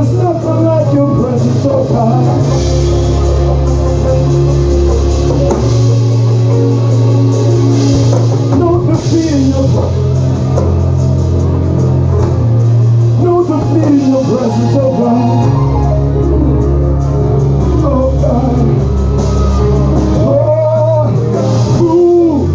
There's nothing like your presence, oh God. No defeat in your presence, oh God. Oh God. Oh, ooh.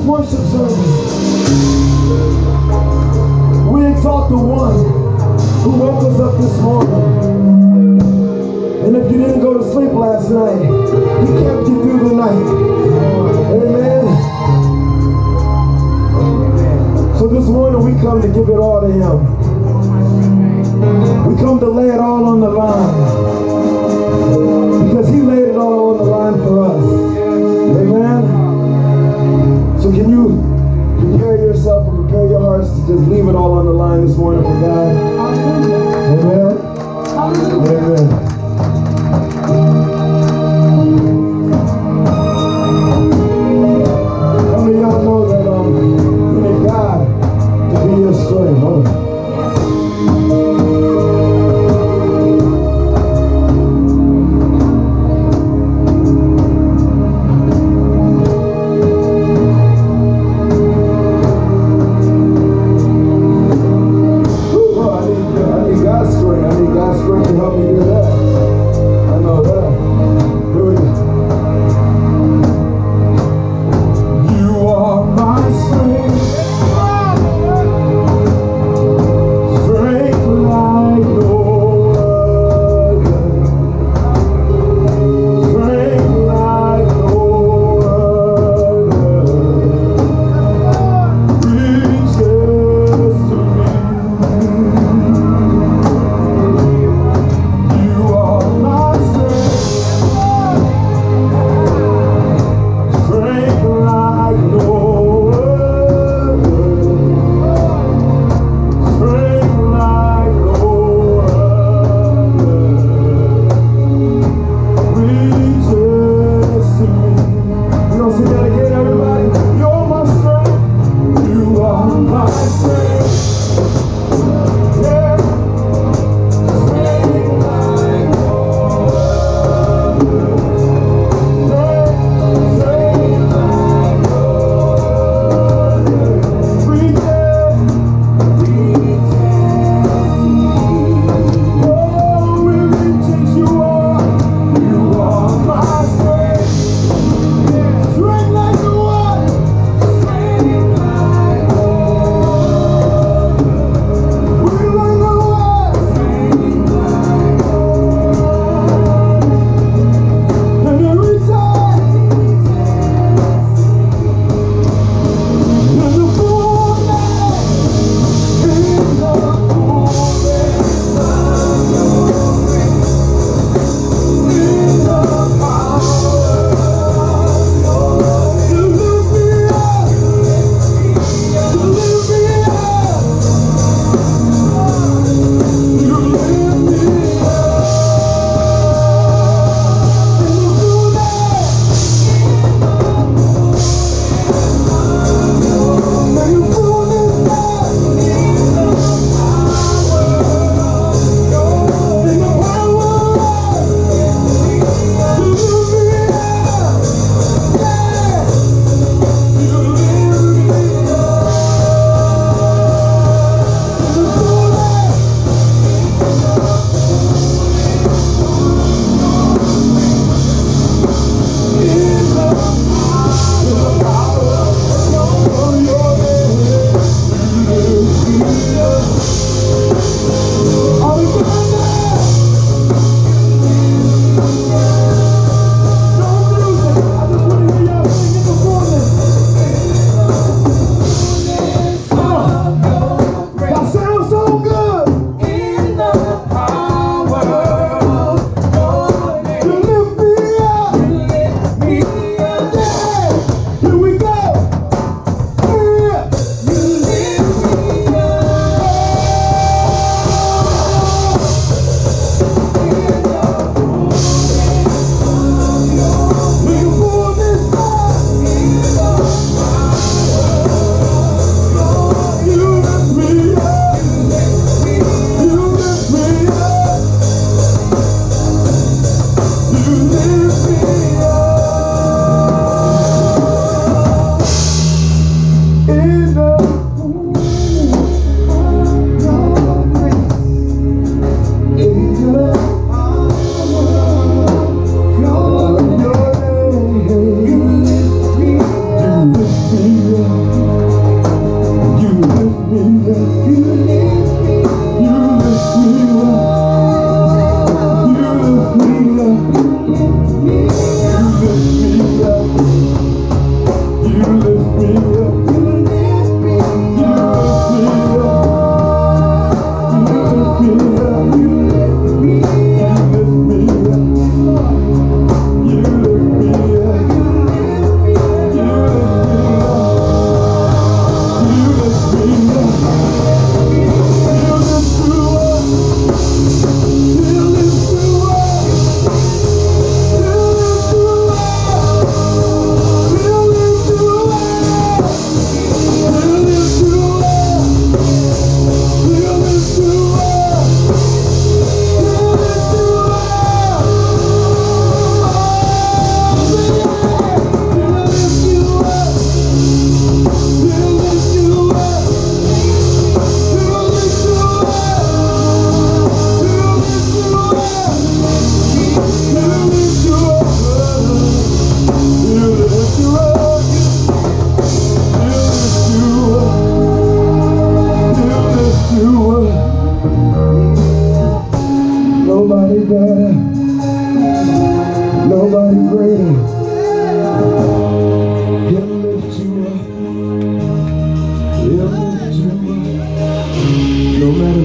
Worship service, we exalt the one who woke us up this morning. And if you didn't go to sleep last night, he kept you through the night. Amen. So this morning we come to give it all to him. We come to lay it all on the line, because he laid it all on the line for us. Amen. So can you prepare yourself and prepare your hearts to just leave it all on the line this morning for God? Amen? Amen. How many of y'all know that you need God to be your strength? Huh? I need God's strength to help me do that.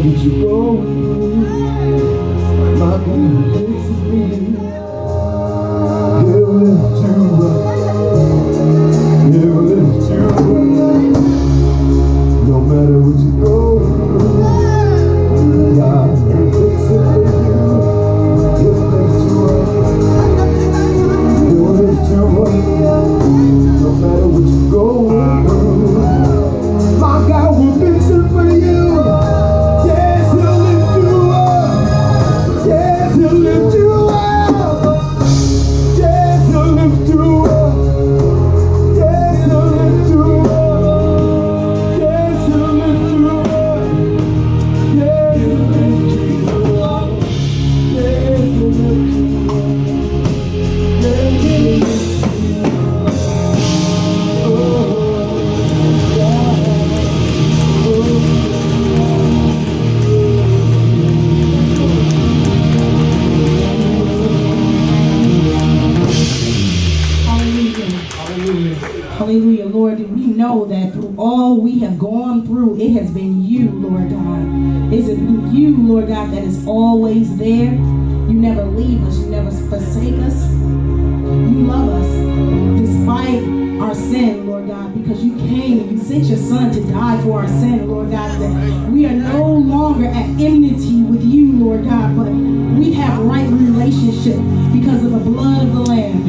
what you're going through, my God will fix it for you. He'll lift you up. He'll lift you up. No matter what you go through, God will fix it for you. He'll lift you up. He'll lift you up. No matter what you're going through, my God will fix it for you. Yes, He'll lift you up. Yes, He'll lift you up. Yes, He'll lift you up. Yes, He'll lift you up. Yes, He'll lift you up. Yes, He'll lift you up. Yes, He'll lift you up. Yes, He'll lift you up. Hallelujah, Lord. We know that through all we have gone through, it has been you, Lord God. It's been you, Lord God, that is always there. You never leave us. You never forsake us. You love us despite our sin, Lord God, because you came and you sent your son to die for our sin, Lord God, that we are no longer at enmity with you, Lord God, but we have right relationship because of the blood of the Lamb.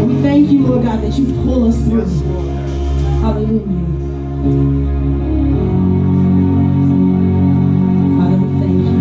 We thank you, Lord God, that you pull us through. Hallelujah. Father, we thank you.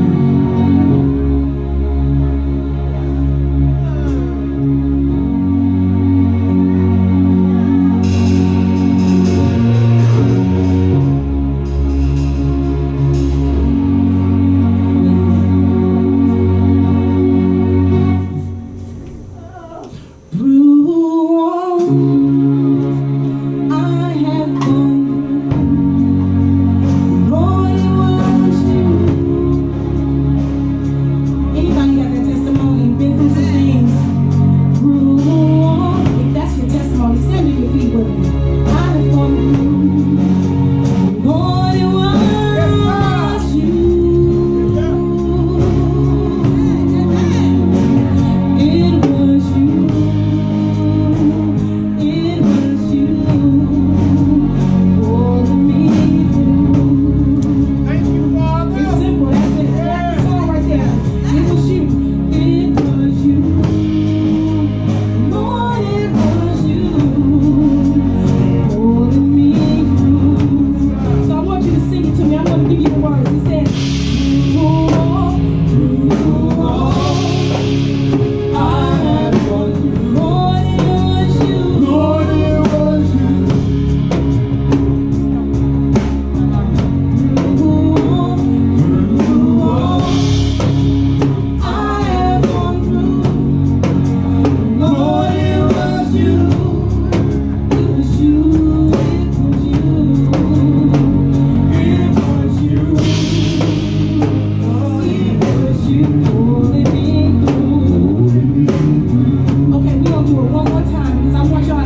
Okay, we're gonna do it one more time because I want y'all